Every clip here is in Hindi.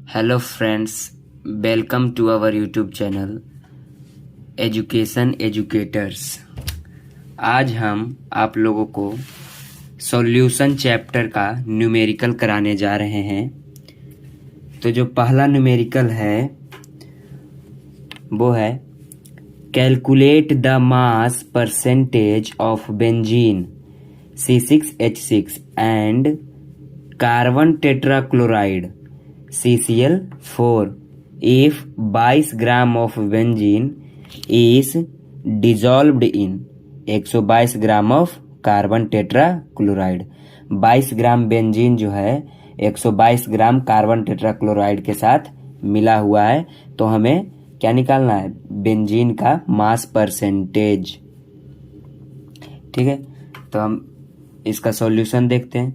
Hello friends, welcome to our YouTube channel education educators. आज हम आप लोगों को सॉल्यूशन चैप्टर का न्यूमेरिकल कराने जा रहे हैं। तो जो पहला न्यूमेरिकल है वो है calculate the mass percentage of benzene C6H6 and carbon tetrachloride CCl4 if 22 gram of benzene is dissolved in 122 gram of carbon tetrachloride. 22 gram benzene जो है 122 ग्राम कार्बन टेट्राक्लोराइड के साथ मिला हुआ है। तो हमें क्या निकालना है? बेंजीन का मास परसेंटेज। ठीक है, तो हम इसका सॉल्यूशन देखते हैं।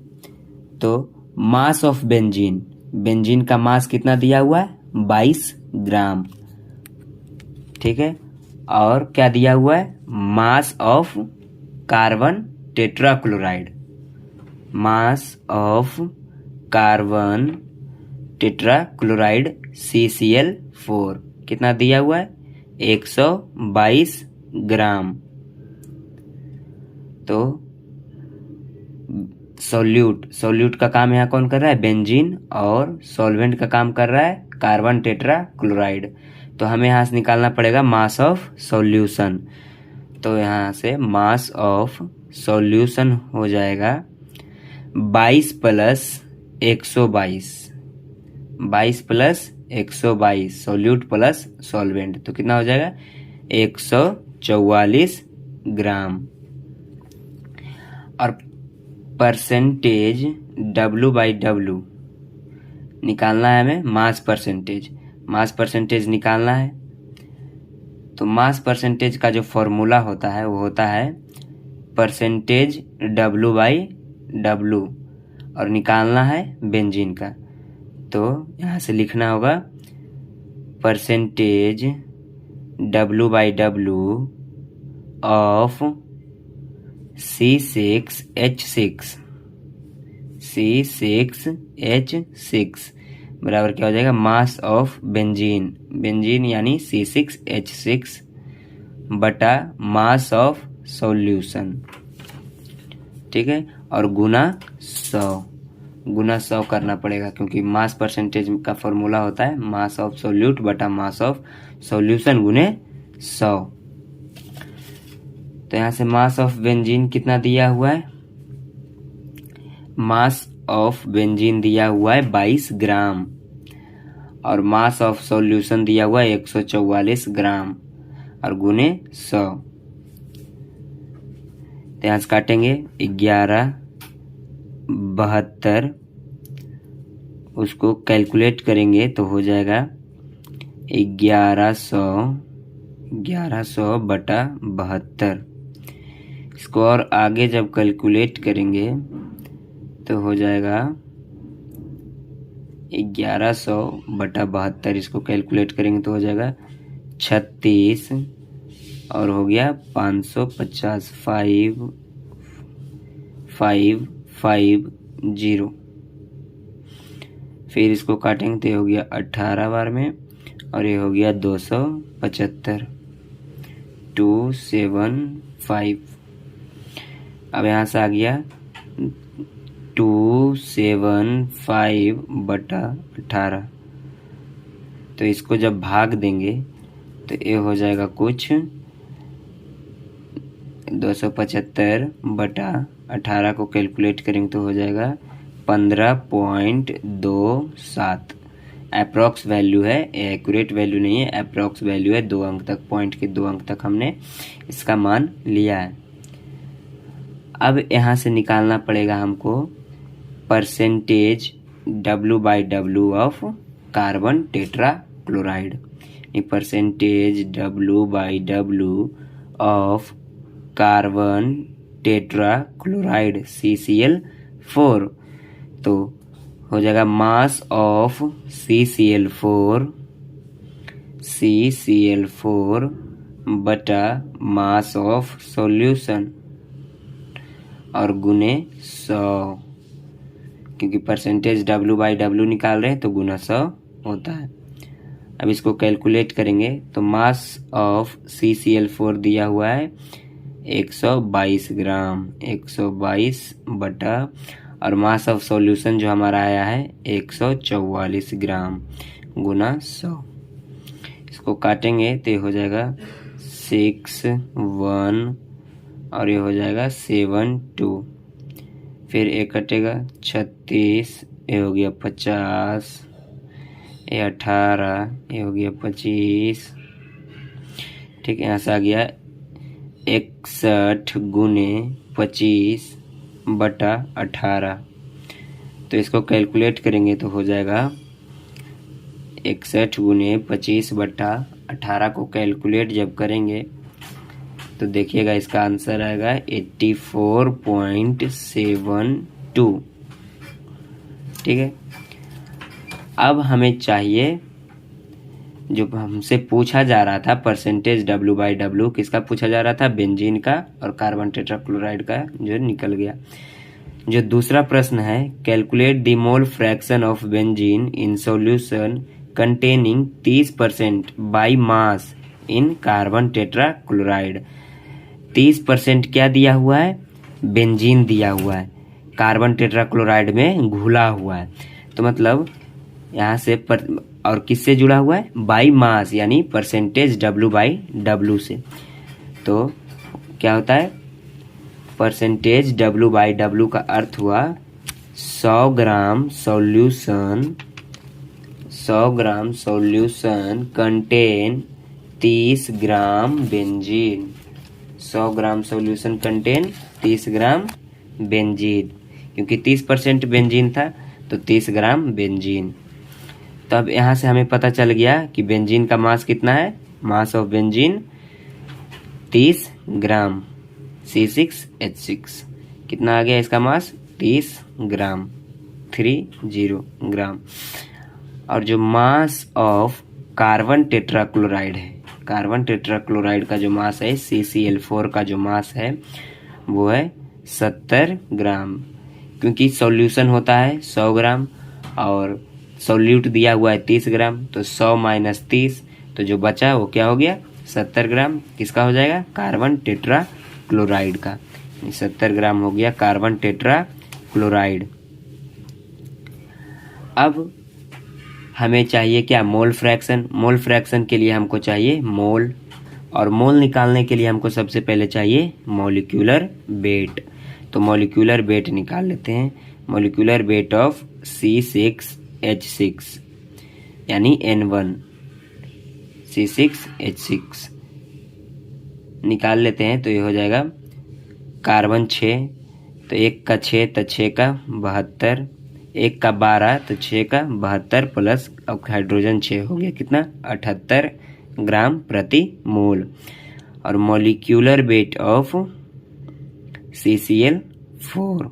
तो मास ऑफ बेंजीन, बेंजीन का मास कितना दिया हुआ है? 22 ग्राम। ठीक है, और क्या दिया हुआ है? Mass of carbon tetrachloride, mass of carbon tetrachloride CCl4 कितना दिया हुआ है? 122 ग्राम। तो सोल्यूट का काम यहाँ कौन कर रहा है? बेंजीन। और सॉल्वेंट का काम कर रहा है कार्बन टेट्राक्लोराइड। तो हमें यहाँ से निकालना पड़ेगा मास ऑफ सॉल्यूशन। तो यहाँ से मास ऑफ सॉल्यूशन हो जाएगा 22 plus 122, 22 plus 122 solute plus solvent, तो कितना हो जाएगा? 144 ग्राम। और परसेंटेज W/W निकालना है हमें। मास परसेंटेज निकालना है। तो मास परसेंटेज का जो फॉर्मूला होता है वो होता है परसेंटेज W/W, और निकालना है बेंजीन का। तो यहाँ से लिखना होगा परसेंटेज W/W ऑफ C6H6 बराबर क्या हो जाएगा? मास ऑफ बेंजीन यानी C6H6 बटा मास ऑफ सॉल्यूशन। ठीक है, और गुना 100 करना पड़ेगा, क्योंकि मास परसेंटेज का फॉर्मूला होता है मास ऑफ सोल्यूट बटा मास ऑफ सॉल्यूशन गुने 100। तो यहाँ से मास ऑफ बेंजीन कितना दिया हुआ है? मास ऑफ बेंजीन दिया हुआ है 22 ग्राम, और मास ऑफ सॉल्यूशन दिया हुआ है 144 ग्राम, और गुने 100। तो यहाँ से काटेंगे 11 72, उसको कैलकुलेट करेंगे तो हो जाएगा 1100 बटा 72। इसको और आगे जब कैलकुलेट करेंगे तो हो जाएगा 1100 बटा 72। इसको कैलकुलेट करेंगे तो हो जाएगा 36, और हो गया 550 550। फिर इसको काटेंगे तो ये हो गया 18 बार में, और ये हो गया 275 275। अब यहाँ से आ गया 275 बटा 18। तो इसको जब भाग देंगे तो ये हो जाएगा कुछ 275 बटा 18 को कैलकुलेट करेंगे तो हो जाएगा 15.27। अप्रॉक्स वैल्यू है, एक्यूरेट वैल्यू नहीं है, अप्रॉक्स वैल्यू है। 2 अंक तक, पॉइंट के 2 अंक तक हमने इसका मान लिया है। अब यहाँ से निकालना पड़ेगा हमको percentage W/W of carbon tetrachloride. Percentage W/W of carbon tetrachloride CCl4। तो हो जाएगा मास ऑफ CCl4 बटा मास ऑफ सॉल्यूशन, और गुने 100, क्योंकि परसेंटेज W/W निकाल रहे हैं तो गुना 100 होता है। अब इसको कैलकुलेट करेंगे तो मास ऑफ CCl4 दिया हुआ है 122 ग्राम, 122 बटा, और मास ऑफ सॉल्यूशन जो हमारा आया है 144 ग्राम गुना 100। इसको काटेंगे तो ये हो जाएगा 6 1 और ये हो जाएगा 7 2, फिर ये कटेगा 36, ये हो गया 50, ये 18, ये हो गया 25, ठीक है। यहाँ से आ गया 61 गुने 25 बटा 18। तो इसको कैलकुलेट करेंगे तो हो जाएगा 61 गुने 25 बटा 18 को कैलकुलेट जब करेंगे तो देखिएगा इसका आंसर आएगा 84.72। ठीक है। अब हमें चाहिए, जो हमसे पूछा जा रहा था परसेंटेज W/W, किसका पूछा जा रहा था? बेंजीन का और कार्बन टेट्राक्लोराइड का, जो निकल गया। जो दूसरा प्रश्न है, calculate the mole fraction of benzene in solution containing 30% by mass in carbon tetrachloride. 30% क्या दिया हुआ है? बेंजीन दिया हुआ है, कार्बन टेट्राक्लोराइड में घुला हुआ है। तो मतलब यहाँ से और किससे जुड़ा हुआ है? बाई मास, यानी परसेंटेज W/W से। तो क्या होता है? परसेंटेज W/W का अर्थ हुआ 100 ग्राम सॉल्यूशन कंटेन 30 ग्राम बेंजीन। 100 ग्राम सॉल्यूशन कंटेन 30 ग्राम बेंजीन, क्योंकि 30% बेंजीन था तो 30 ग्राम बेंजीन। तब यहाँ से हमें पता चल गया कि बेंजीन का मास कितना है। Mass of benzene 30 gram C6H6। कितना आ गया इसका मास? 30 ग्राम, 30 ग्राम। और जो मास ऑफ कार्बन टेट्राक्लोराइड है, कार्बन टेट्राक्लोराइड का जो मास है, CCl4 का जो मास है वो है 70 ग्राम, क्योंकि सॉल्यूशन होता है 100 ग्राम और सॉल्यूट दिया हुआ है 30 ग्राम। तो 100 माइनस 30, तो जो बचा वो क्या हो गया? 70 ग्राम। किसका हो जाएगा? कार्बन टेट्राक्लोराइड का। 70 ग्राम हो गया कार्बन टेट्राक्लोराइड। अब हमें चाहिए क्या? Mole fraction. मोल फ्रैक्शन के लिए हमको चाहिए मोल, और मोल निकालने के लिए हमको सबसे पहले चाहिए मॉलिक्यूलर वेट। तो मॉलिक्यूलर वेट निकाल लेते हैं। मॉलिक्यूलर वेट ऑफ C6H6 यानी N1, C6H6 निकाल लेते हैं। तो ये हो जाएगा कार्बन 6, तो 1 का 6 तो 6 का 72, 1 का 12 तो 6 का 72 प्लस हाइड्रोजन 6 हो गया कितना? 78 ग्राम प्रति मोल। और मॉलिक्यूलर वेट ऑफ CCl4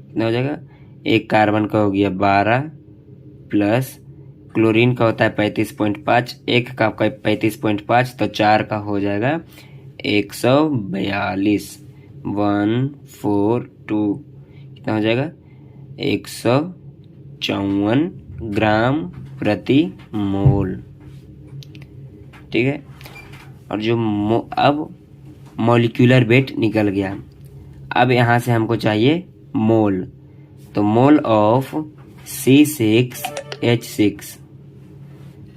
कितना हो जाएगा? 1 कार्बन का हो गया 12 प्लस क्लोरीन का होता है 35.5, 1 का 35.5 तो 4 का हो जाएगा 142, 142 कितना हो जाएगा? 154 ग्राम प्रति मोल। ठीक है। और जो अब मॉलिक्यूलर वेट निकल गया। अब यहाँ से हमको चाहिए मोल। तो मोल ऑफ C6H6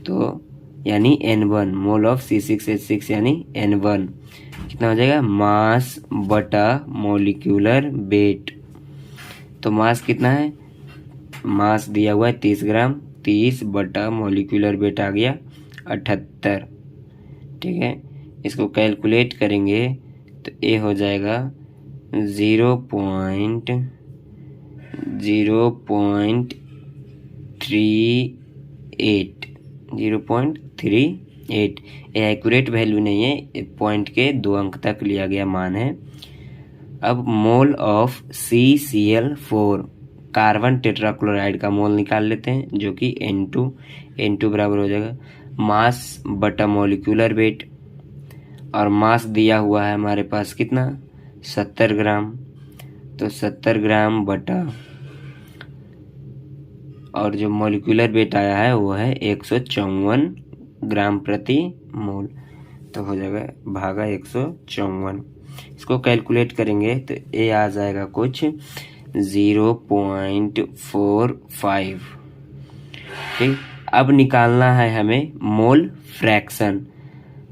तो यानी N1, मोल ऑफ C6H6 यानी N1 कितना हो जाएगा? मास बटा मॉलिक्यूलर वेट। तो मास कितना है? मास दिया हुआ है 30 ग्राम, 30 बटा मॉलिक्यूलर वेट आ गया 78। ठीक है। इसको कैलकुलेट करेंगे तो ये हो जाएगा 0.38। ये एक्यूरेट वैल्यू नहीं है, पॉइंट के 2 अंक तक लिया गया मान है। अब mole of CCl4 carbon tetrachloride का मोल निकाल लेते हैं, जो कि N2 बराबर हो जाएगा मास बटा मॉलिक्यूलर वेट। और मास दिया हुआ है हमारे पास कितना? 70 ग्राम। तो 70 ग्राम बटा और जो मॉलिक्यूलर वेट आया है वो है 154 ग्राम प्रति मोल। तो हो जाएगा भागा 154। इसको कैलकुलेट करेंगे तो ए आ जाएगा कुछ 0.45। ठीक, अब निकालना है हमें मोल फ्रैक्शन।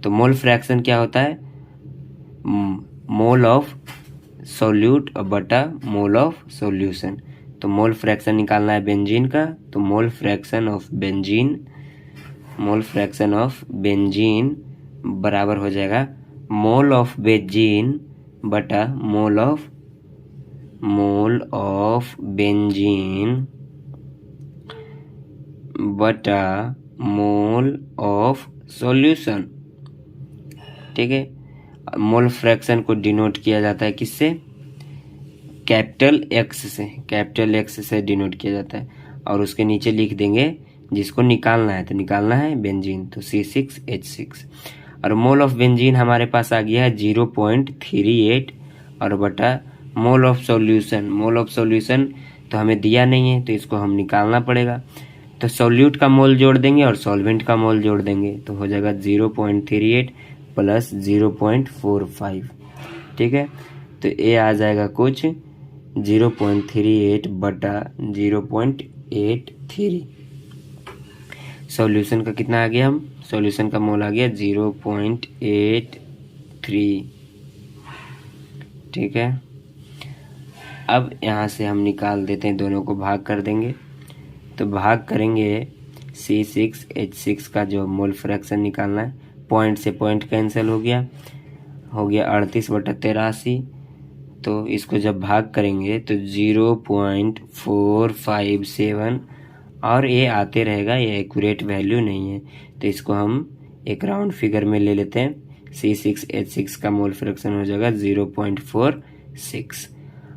तो मोल फ्रैक्शन क्या होता है? मोल ऑफ सोल्यूट बटा मोल ऑफ सॉल्यूशन। तो मोल फ्रैक्शन निकालना है बेंजीन का, तो मोल फ्रैक्शन ऑफ बेंजीन बराबर हो जाएगा मोल ऑफ बेंजीन बटा मोल ऑफ बेंजीन बटा मोल ऑफ सॉल्यूशन। ठीक है, मोल फ्रैक्शन को डिनोट किया जाता है किससे? कैपिटल एक्स से डिनोट किया जाता है। और उसके नीचे लिख देंगे जिसको निकालना है, तो निकालना है बेंजीन, तो C6H6। और मोल ऑफ बेंजीन हमारे पास आ गया है 0.38 और बटा मोल ऑफ सॉल्यूशन तो हमें दिया नहीं है, तो इसको हम निकालना पड़ेगा। तो सॉल्यूट का मोल जोड़ देंगे और सॉल्वेंट का मोल जोड़ देंगे, तो हो जाएगा 0.38 प्लस 0.45। ठीक है, तो ये आ जाएगा कुछ 0.38 बटा 0.83। सॉल्यूशन का कितना आ गया? सॉल्यूशन का मोल आ गया 0.83। ठीक है, अब यहाँ से हम निकाल देते हैं, दोनों को भाग कर देंगे। तो भाग करेंगे C6H6 का जो मोल फ्रैक्शन निकालना है, पॉइंट से पॉइंट कैंसिल हो गया 38/83। तो इसको जब भाग करेंगे तो 0.457 और ये आते रहेगा, ये एक्यूरेट वैल्यू नहीं है, तो इसको हम एक राउंड फिगर में ले लेते हैं। C6H6 का मोल फ्रैक्शन हो जाएगा 0.46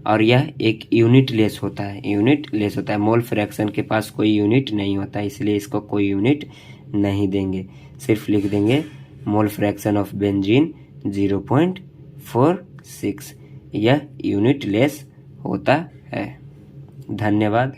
और यह एक यूनिट लेस होता है। मोल फ्रैक्शन के पास कोई यूनिट नहीं होता है, इसलिए इसको कोई यूनिट नहीं देंगे, सिर्फ लिख देंगे मोल फ्रैक्शन ऑफ बेंजीन 0.46। यह यूनिट लेस होता है। धन्यवाद।